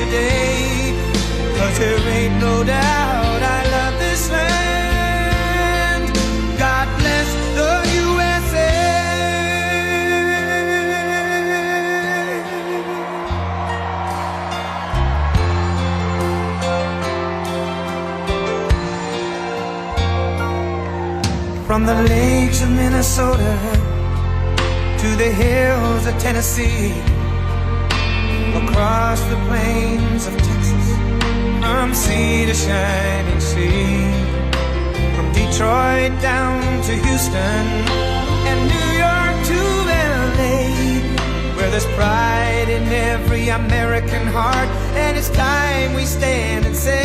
today. 'Cause there ain't no doubt I love this land. God bless the USA. From the lakes of Minnesota to the hills of Tennessee, across the plains of Texas, from sea to shining sea, from Detroit down to Houston and New York to LA, where there's pride in every American heart, and it's time we stand and say,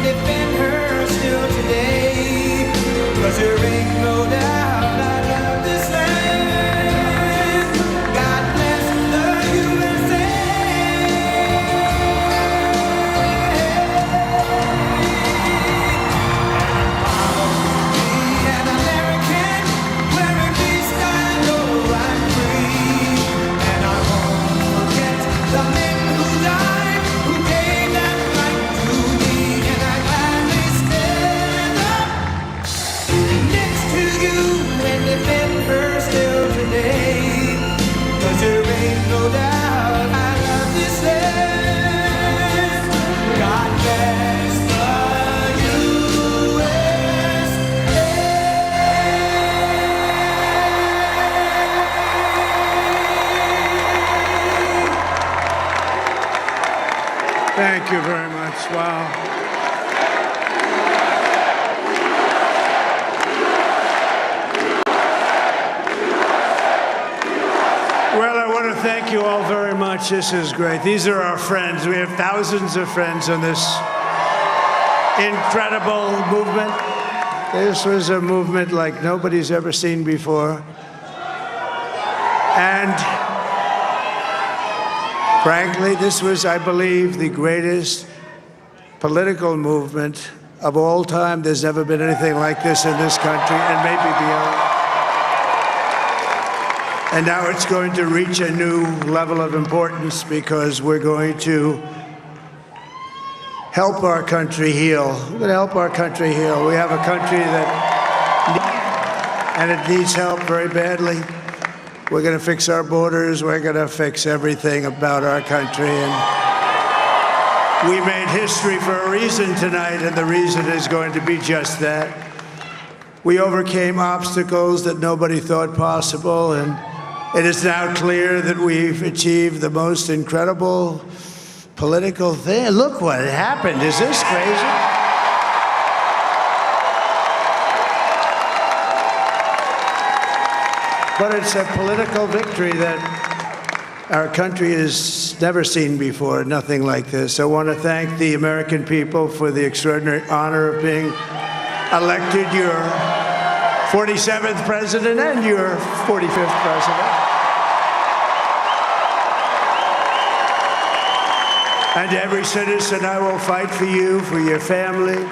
defend her still today. 'Cause there ain't no doubt I love this land. God bless the USA. I'll be an American, where at least I know I'm free. And I won't forget the men who died, who gave that right to me. And defend her still today. 'Cause there ain't no doubt I love this land. God bless the USA. Thank you very much. Wow. Well, I want to thank you all very much. This is great. These are our friends. We have thousands of friends in this incredible movement. This was a movement like nobody's ever seen before. And frankly, this was, I believe, the greatest political movement of all time. There's never been anything like this in this country, and maybe beyond. And now it's going to reach a new level of importance because we're going to help our country heal. We're going to help our country heal. We have a country that and it needs help very badly. We're going to fix our borders. We're going to fix everything about our country. And we made history for a reason tonight, and the reason is going to be just that. We overcame obstacles that nobody thought possible, and it is now clear that we've achieved the most incredible political thing. Look what happened. Is this crazy? But it's a political victory that our country has never seen before, nothing like this. I want to thank the American people for the extraordinary honor of being elected your 47th president and your 45th president. And every citizen, I will fight for you, for your family,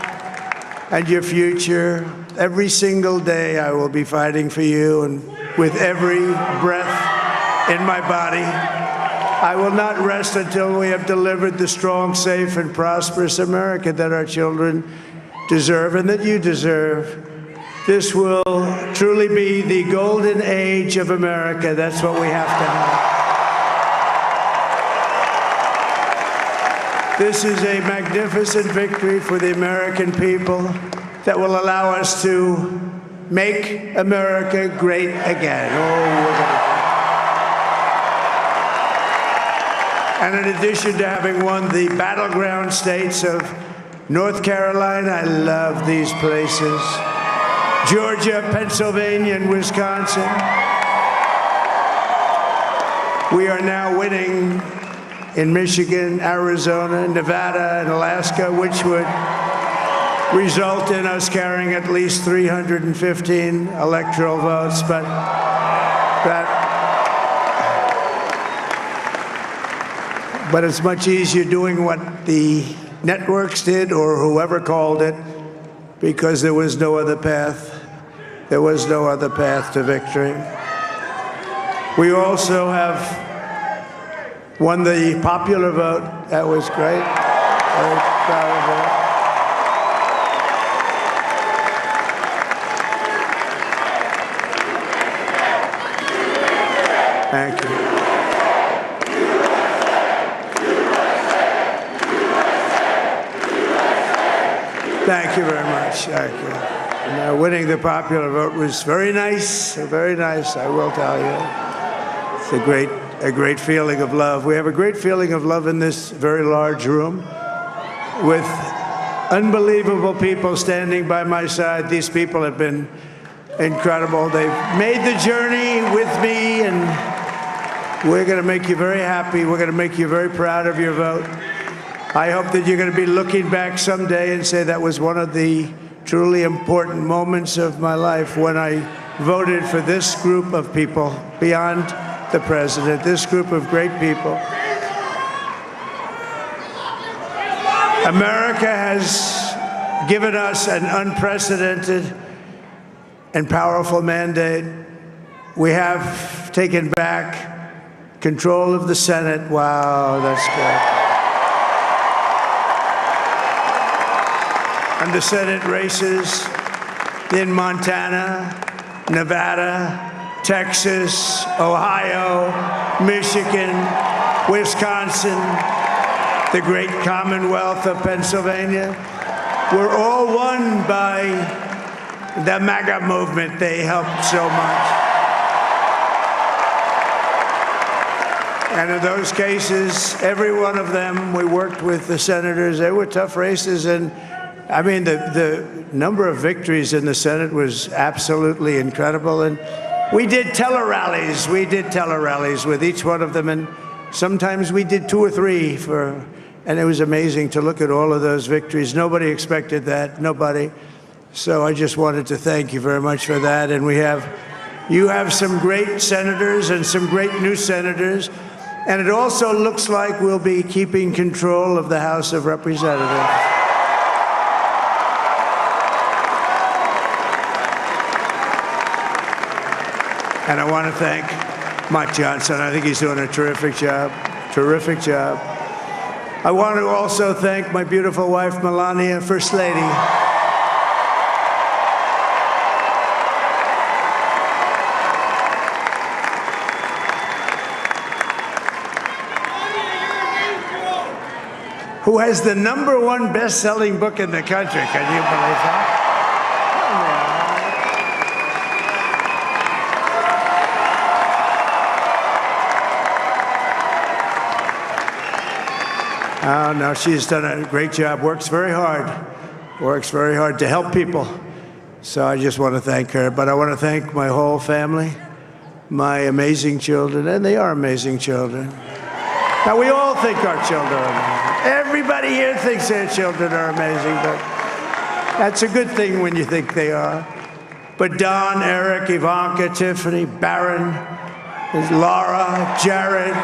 and your future. Every single day, I will be fighting for you, and with every breath in my body, I will not rest until we have delivered the strong, safe, and prosperous America that our children deserve and that you deserve. This will truly be the golden age of America. That's what we have to have. This is a magnificent victory for the American people that will allow us to make America great again. And in addition to having won the battleground states of North Carolina, I love these places, Georgia, Pennsylvania, and Wisconsin, we are now winning in Michigan, Arizona, Nevada, and Alaska, which would result in us carrying at least 315 electoral votes. But it's much easier doing what the networks did or whoever called it because there was no other path. There was no other path to victory. We also have won the popular vote. That was great. Very proud of it. Thank you. Thank you very much. Thank you. And, winning the popular vote was very nice, I will tell you. It's a great feeling of love. We have a great feeling of love in this very large room with unbelievable people standing by my side. These people have been incredible. They've made the journey with me, and we're going to make you very happy. We're going to make you very proud of your vote. I hope that you're going to be looking back someday and say that was one of the truly important moments of my life when I voted for this group of people beyond the president, this group of great people. America has given us an unprecedented and powerful mandate. We have taken back control of the Senate. Wow, that's good. And the Senate races in Montana, Nevada, Texas, Ohio, Michigan, Wisconsin, the great Commonwealth of Pennsylvania, were all won by the MAGA movement. They helped so much. And in those cases, every one of them, we worked with the senators. They were tough races, and I mean, the number of victories in the Senate was absolutely incredible. And we did tele-rallies. We did tele-rallies with each one of them. And sometimes we did 2 or 3 and it was amazing to look at all of those victories. Nobody expected that, nobody. So I just wanted to thank you very much for that. And you have some great senators and some great new senators. And it also looks like we'll be keeping control of the House of Representatives. And I want to thank Mike Johnson. I think he's doing a terrific job. Terrific job. I want to also thank my beautiful wife, Melania, First Lady. Who has the #1 best-selling book in the country. Can you believe that? Oh, no, she's done a great job, works very hard to help people. So I just want to thank her. But I want to thank my whole family, my amazing children, and they are amazing children. Now, we all think our children are amazing. Everybody here thinks their children are amazing, but that's a good thing when you think they are. But Don, Eric, Ivanka, Tiffany, Barron, Laura, Jared,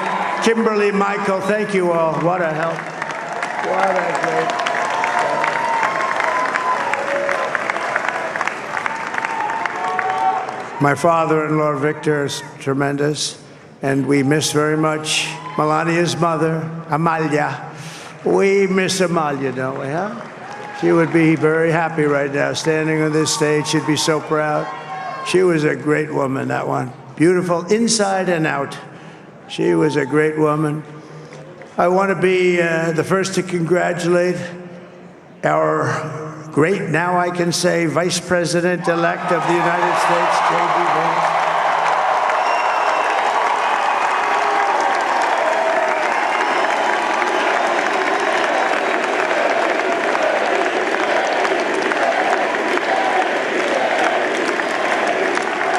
Kimberly, Michael, thank you all. What a help. What a great. My father-in-law, Victor, is tremendous, and we miss very much Melania's mother, Amalia. We miss Amalia, don't we, huh? She would be very happy right now, standing on this stage. She'd be so proud. She was a great woman, that one. Beautiful inside and out. She was a great woman. I want to be the first to congratulate our great, now I can say, Vice President-elect of the United States, JD Vance.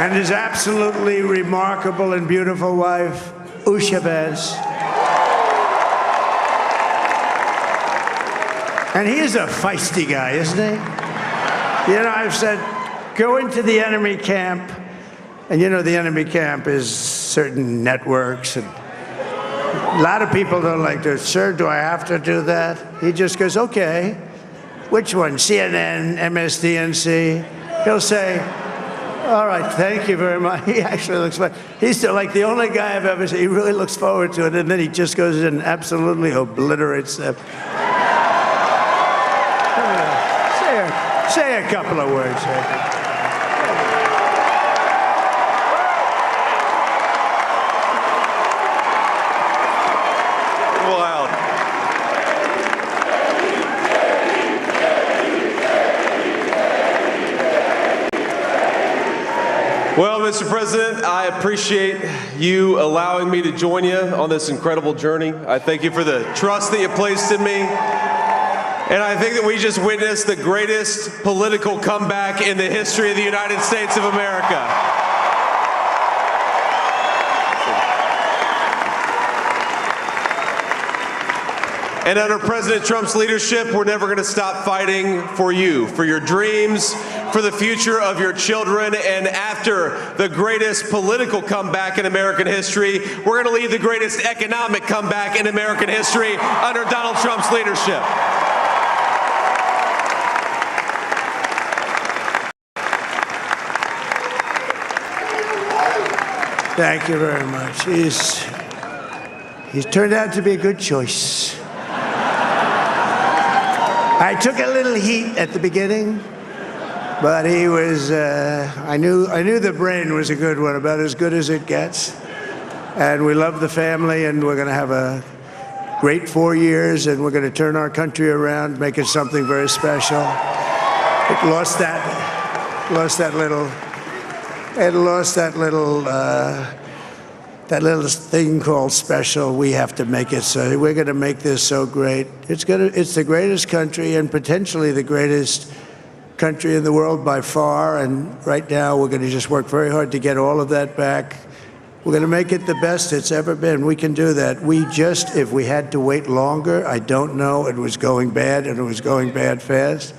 And his absolutely remarkable and beautiful wife, Usha Vance. And he's a feisty guy, isn't he? You know, I've said, go into the enemy camp. And you know, the enemy camp is certain networks. And a lot of people don't like to, sir, do I have to do that? He just goes, okay. which one? CNN, MSDNC? He'll say, all right, thank you very much. He actually looks like, he's still like the only guy I've ever seen. He really looks forward to it, and then he just goes in and absolutely obliterates them. Say a couple of words. Well, Mr. President, I appreciate you allowing me to join you on this incredible journey. I thank you for the trust that you placed in me. And I think that we just witnessed the greatest political comeback in the history of the United States of America. And under President Trump's leadership, we're never going to stop fighting for you, for your dreams, for the future of your children. And after the greatest political comeback in American history, we're going to lead the greatest economic comeback in American history under Donald Trump's leadership. Thank you very much. He's turned out to be a good choice. I took a little heat at the beginning, but he was, I knew the brain was a good one, about as good as it gets. And we love the family, and we're going to have a great 4 years, and we're going to turn our country around, make it something very special. It lost that little thing called special. We have to make it so. We're going to make this so great. It's the greatest country, and potentially the greatest country in the world by far. And right now, we're going to just work very hard to get all of that back. We're going to make it the best it's ever been. We can do that. If we had to wait longer, I don't know. It was going bad, and it was going bad fast.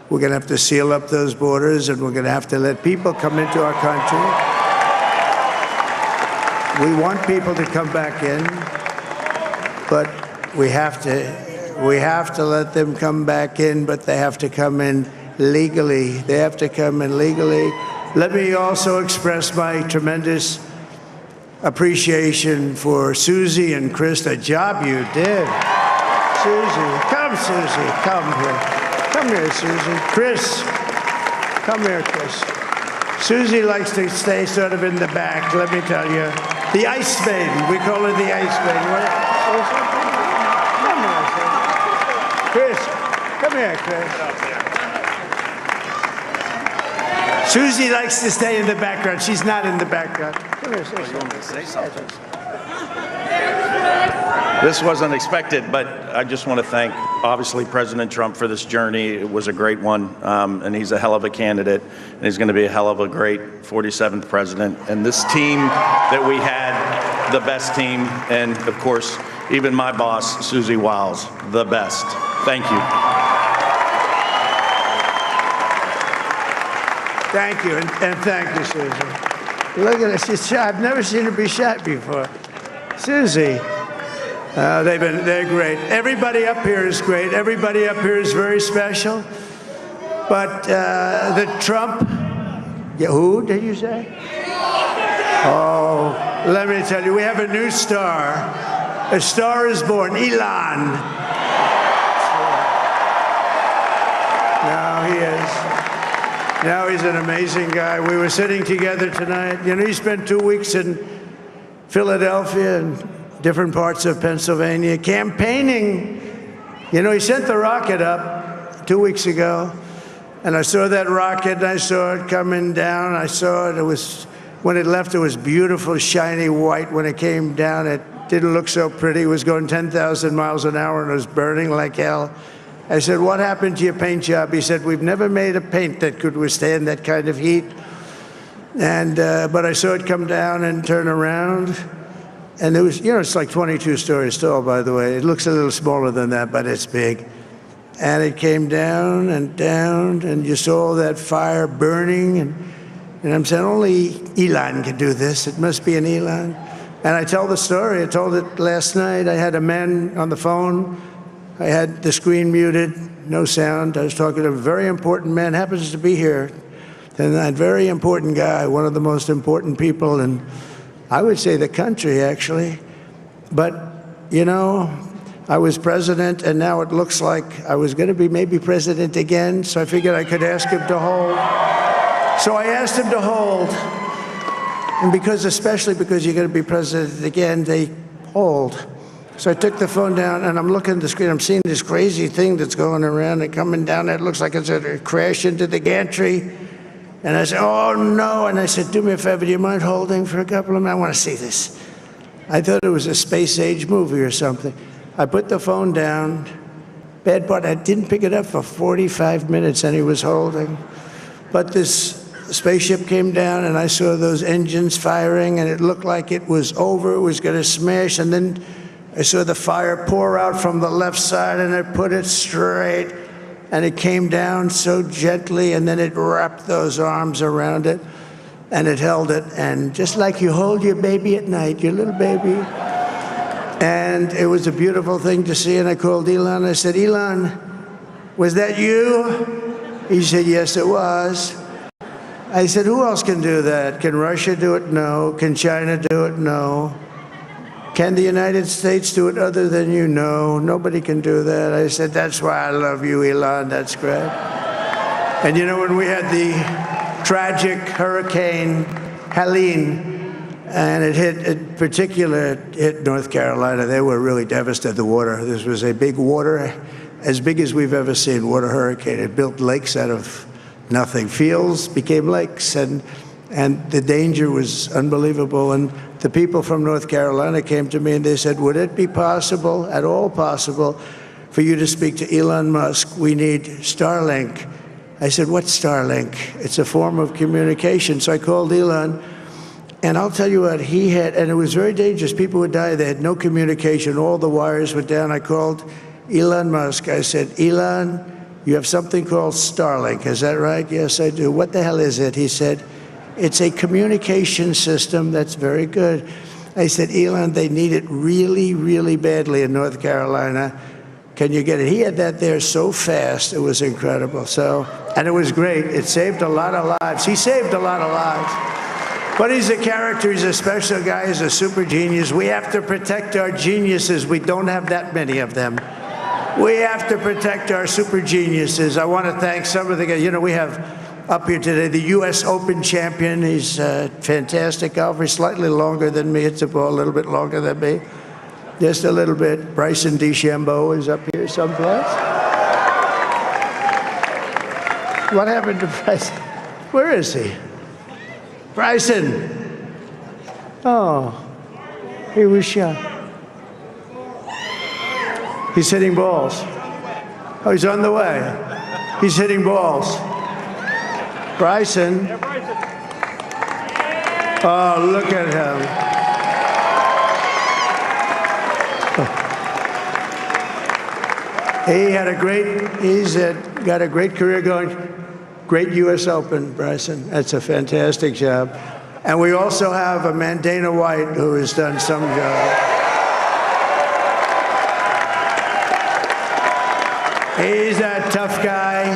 We're going to have to seal up those borders, and we're going to have to let people come into our country. We want people to come back in, but we have to let them come back in, but they have to come in legally. They have to come in legally. Let me also express my tremendous appreciation for Susie and Chris, the job you did. Susie, come here. Come here, Susie. Chris, come here, Chris. Susie likes to stay sort of in the back, let me tell you. The Ice Maiden, we call her the Ice Maiden. Come here, Chris. Come here, Chris. Susie likes to stay in the background. She's not in the background. Come here, say something. This wasn't expected, but I just want to thank, obviously, President Trump for this journey. It was a great one, and he's a hell of a candidate, and he's going to be a hell of a great 47th president. And this team that we had, the best team, and, of course, even my boss, Susie Wiles, the best. Thank you. Thank you, and thank you, Susie. Look at her. She's shy. I've never seen her be shy before. Susie. They're great. Everybody up here is great. Everybody up here is very special. But the Trump, who did you say? Oh, let me tell you, we have a new star. A star is born, Elon. Now he is. Now he's an amazing guy. We were sitting together tonight. You know, he spent 2 weeks in Philadelphia and different parts of Pennsylvania, campaigning. You know, he sent the rocket up 2 weeks ago, and I saw that rocket, and I saw it coming down. I saw it. When it left, it was beautiful, shiny white. When it came down, it didn't look so pretty. It was going 10,000 miles an hour, and it was burning like hell. I said, what happened to your paint job? He said, we've never made a paint that could withstand that kind of heat. And but I saw it come down and turn around. And it was, you know, it's like 22 stories tall, by the way. It looks a little smaller than that, but it's big. And it came down, and you saw that fire burning. And I'm saying, only Elon can do this. It must be an Elon. And I tell the story. I told it last night. I had a man on the phone. I had the screen muted. no sound. I was talking to a very important man, happens to be here, and that very important guy, one of the most important people in, I would say, the country, actually. But, you know, I was president, and now it looks like I was going to be maybe president again, so I figured I could ask him to hold. So I asked him to hold, and especially because you're going to be president again, they hold. So I took the phone down, and I'm looking at the screen. I'm seeing this crazy thing that's going around and coming down. It looks like it's going to crash into the gantry. And I said, oh, no. And I said, do me a favor, do you mind holding for a couple of minutes? I want to see this. I thought it was a space-age movie or something. I put the phone down. Bad part, I didn't pick it up for 45 minutes, and he was holding. But this spaceship came down, and I saw those engines firing, and it looked like it was over. It was going to smash, and then I saw the fire pour out from the left side, and I put it straight, and it came down so gently, and then it wrapped those arms around it, and it held it, and just like you hold your baby at night, your little baby. And it was a beautiful thing to see, and I called Elon. I said, Elon, was that you? He said, yes, it was. I said, who else can do that? Can Russia do it? No. Can China do it? No. Can the United States do it other than you? No. Nobody can do that. I said, that's why I love you, Elon. That's great. And you know, when we had the tragic Hurricane Helene, and it hit North Carolina, they were really devastated, the water. This was a big water, as big as we've ever seen, water hurricane. It built lakes out of nothing. Fields became lakes, and the danger was unbelievable. And the people from North Carolina came to me and they said, would it be possible, at all possible, for you to speak to Elon Musk? We need Starlink. I said, what's Starlink? It's a form of communication. So I called Elon, and I'll tell you what, he had, and it was very dangerous. People would die. They had no communication. All the wires were down. I called Elon Musk. I said, Elon, you have something called Starlink. Is that right? Yes, I do. What the hell is it? He said, it's a communication system that's very good. I said, Elon, they need it really, really badly in North Carolina. Can you get it? He had that there so fast. It was incredible. So, and it was great. It saved a lot of lives. He saved a lot of lives. But he's a character. He's a special guy. He's a super genius. We have to protect our geniuses. We don't have that many of them. We have to protect our super geniuses. I want to thank some of the guys. You know, we have up here today the U.S. Open champion. He's a fantastic golfer. He's slightly longer than me. It's a ball a little bit longer than me. Just a little bit. Bryson DeChambeau is up here someplace. What happened to Bryson? Where is he? Bryson. Oh, he was shot. He's hitting balls. Oh, he's on the way. He's hitting balls. Bryson. Oh, look at him. He's got a great career going. Great U.S. Open, Bryson. That's a fantastic job. And we also have a man, Dana White, who has done some job. He's a tough guy.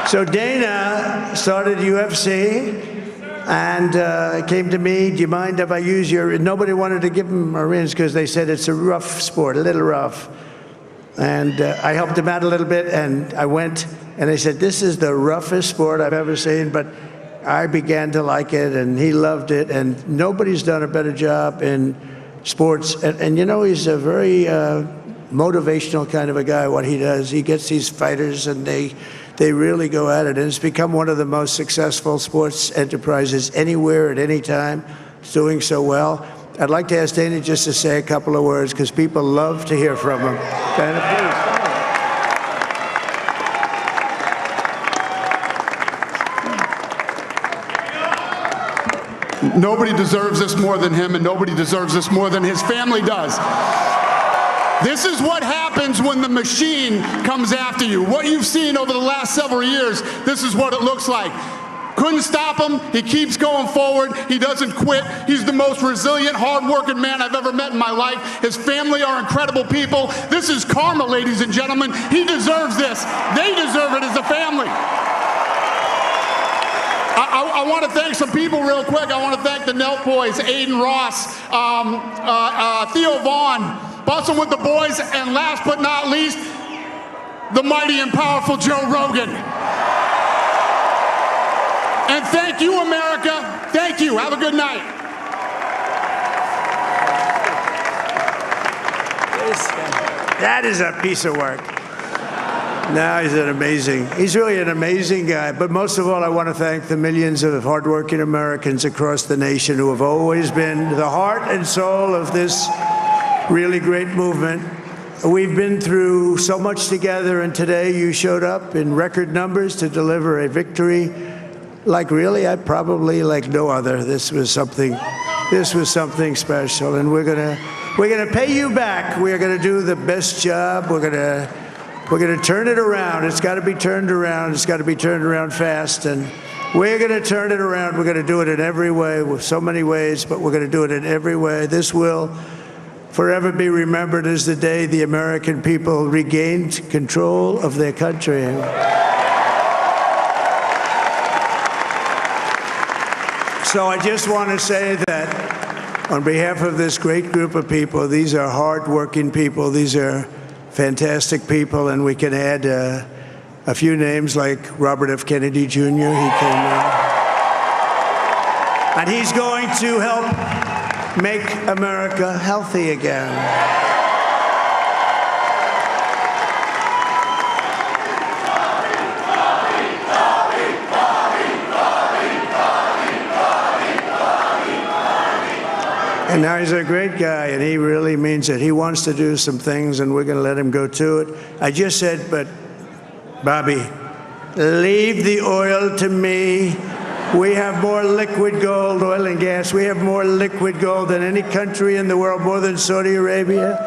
So Dana started UFC and came to me, do you mind if I use your, nobody wanted to give him Marines because they said it's a rough sport, a little rough. And I helped him out a little bit, and I went, and they said, this is the roughest sport I've ever seen, but I began to like it, and he loved it, and nobody's done a better job in sports. And you know, he's a very motivational kind of a guy, what he does. He gets these fighters, and they really go at it, and it's become one of the most successful sports enterprises anywhere at any time. It's doing so well. I'd like to ask Dana just to say a couple of words, because people love to hear from him. Dana, please. Nobody deserves this more than him, and nobody deserves this more than his family does. This is what happens when the machine comes after you. What you've seen over the last several years, this is what it looks like. Couldn't stop him. He keeps going forward. He doesn't quit. He's the most resilient, hard-working man I've ever met in my life. His family are incredible people. This is karma, ladies and gentlemen. He deserves this. They deserve it as a family. I want to thank some people real quick. I want to thank the Nelk boys, Aiden Ross, Theo Vaughn, busting with the boys, and last but not least, the mighty and powerful Joe Rogan. And thank you, America. Thank you. Have a good night. That is a piece of work. No, he's really an amazing guy. But most of all, I want to thank the millions of hardworking Americans across the nation who have always been the heart and soul of this really great movement. We've been through so much together, and today you showed up in record numbers to deliver a victory like probably like no other. This was something special, and we're gonna pay you back. We're gonna do the best job. We're gonna turn it around. It's got to be turned around. It's got to be turned around fast, and we're gonna turn it around. We're gonna do it in every way, with so many ways, but we're gonna do it in every way. This will forever be remembered as the day the American people regained control of their country. So I just want to say that on behalf of this great group of people, these are hard-working people. These are fantastic people, and we can add a few names like Robert F. Kennedy Jr. He came in, and he's going to help make America healthy again. And now he's a great guy, and he really means it. He wants to do some things, and we're going to let him go to it. I just said, but Bobby, leave the oil to me. We have more liquid gold, oil and gas. We have more liquid gold than any country in the world, more than Saudi Arabia.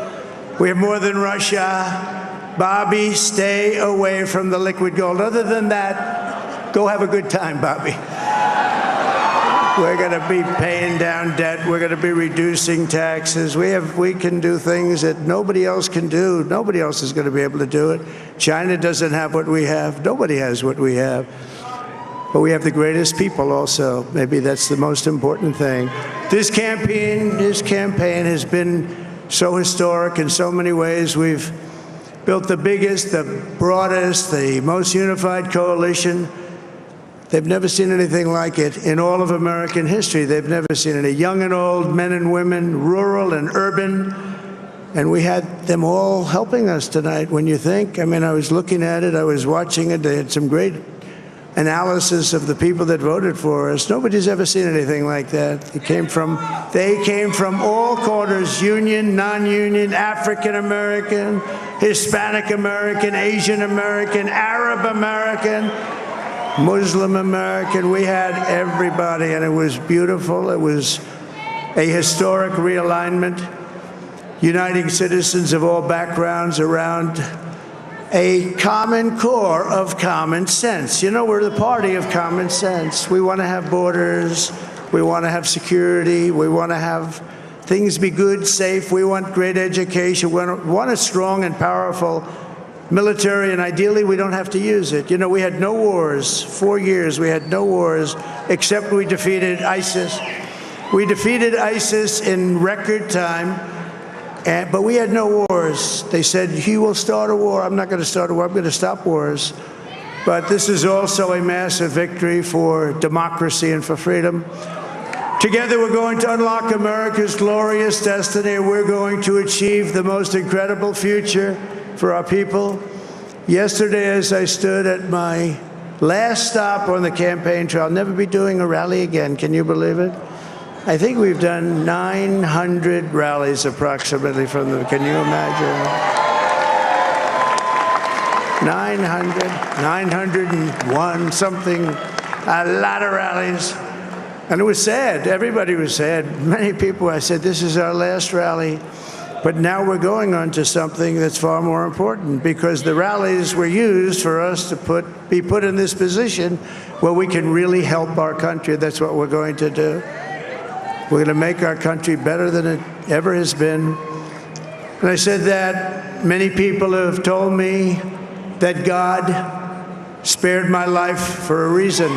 We have more than Russia. Bobby, stay away from the liquid gold. Other than that, go have a good time, Bobby. We're going to be paying down debt. We're going to be reducing taxes. We can do things that nobody else can do. Nobody else is going to be able to do it. China doesn't have what we have. Nobody has what we have. But we have the greatest people also. Maybe that's the most important thing. This campaign has been so historic in so many ways. We've built the biggest, the broadest, the most unified coalition. They've never seen anything like it in all of American history. They've never seen it. Young and old, men and women, rural and urban. And we had them all helping us tonight. When you think, I mean, I was looking at it, I was watching it. They had some great analysis of the people that voted for us. Nobody's ever seen anything like that. They came from all corners, union, non-union, African American, Hispanic American, Asian American, Arab American, Muslim American. We had everybody, and it was beautiful. It was a historic realignment, uniting citizens of all backgrounds around a common core of common sense. You know, we're the party of common sense. We want to have borders. We want to have security. We want to have things be good, safe. We want great education. We want a strong and powerful military, and ideally we don't have to use it. You know, we had no wars. 4 years we had no wars, except we defeated ISIS. We defeated ISIS in record time, but we had no wars. They said, he will start a war. I'm not going to start a war. I'm going to stop wars. But this is also a massive victory for democracy and for freedom. Together we're going to unlock America's glorious destiny. We're going to achieve the most incredible future for our people. Yesterday, as I stood at my last stop on the campaign trail, I'll never be doing a rally again. Can you believe it? I think we've done 900 rallies approximately from them. Can you imagine? 901 something, a lot of rallies. And it was sad. Everybody was sad. Many people, I said, this is our last rally. But now we're going on to something that's far more important, because the rallies were used for us to be put in this position where we can really help our country. That's what we're going to do. We're going to make our country better than it ever has been. And I said that many people have told me that God spared my life for a reason.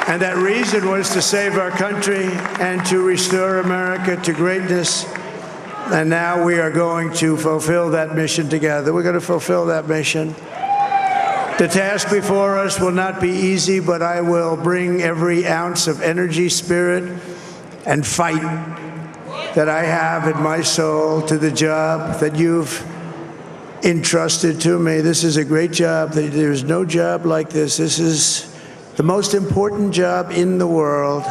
And that reason was to save our country and to restore America to greatness. And now we are going to fulfill that mission together. We're going to fulfill that mission. The task before us will not be easy, but I will bring every ounce of energy, spirit, and fight that I have in my soul to the job that you've entrusted to me. This is a great job. There's no job like this. This is the most important job in the world.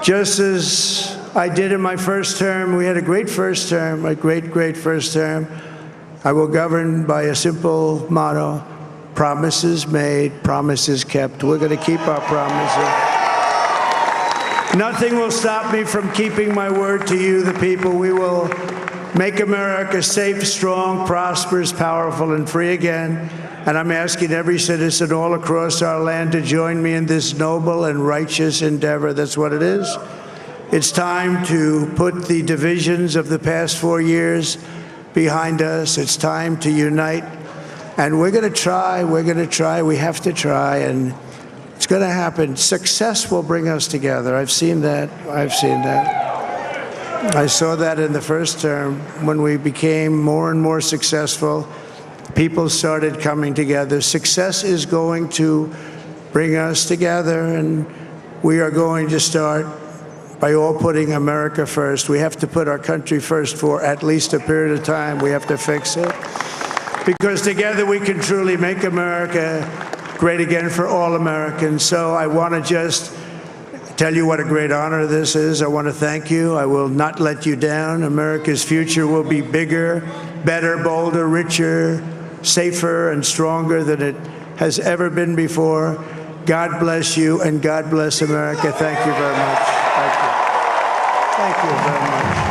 Just as I did in my first term, we had a great first term, a great first term. I will govern by a simple motto: promises made, promises kept. We're going to keep our promises. Nothing will stop me from keeping my word to you, the people. We will make America safe, strong, prosperous, powerful, and free again. And I'm asking every citizen all across our land to join me in this noble and righteous endeavor. That's what it is. It's time to put the divisions of the past 4 years behind us. It's time to unite. And we're going to try. We have to try. And it's going to happen. Success will bring us together. I've seen that. I saw that in the first term. When we became more and more successful, people started coming together. Success is going to bring us together, and we are going to start by all putting America first. We have to put our country first for at least a period of time. We have to fix it, because together we can truly make America great again for all Americans. So I want to just tell you what a great honor this is. I want to thank you. I will not let you down. America's future will be bigger, better, bolder, richer, safer, and stronger than it has ever been before. God bless you, and God bless America. Thank you very much. Thank you. Thank you very much.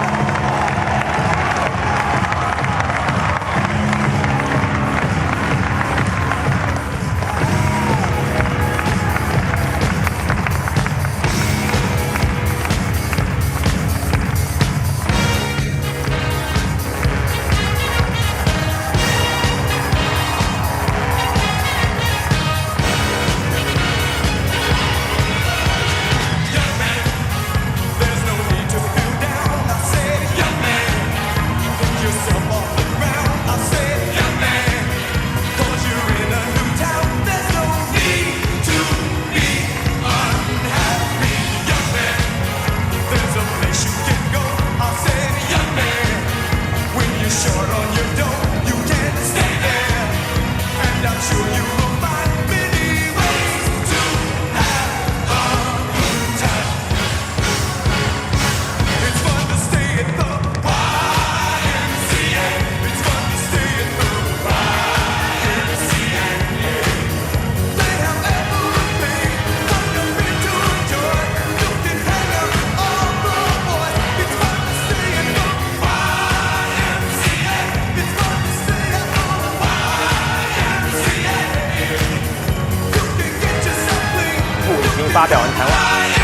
发表完谈话。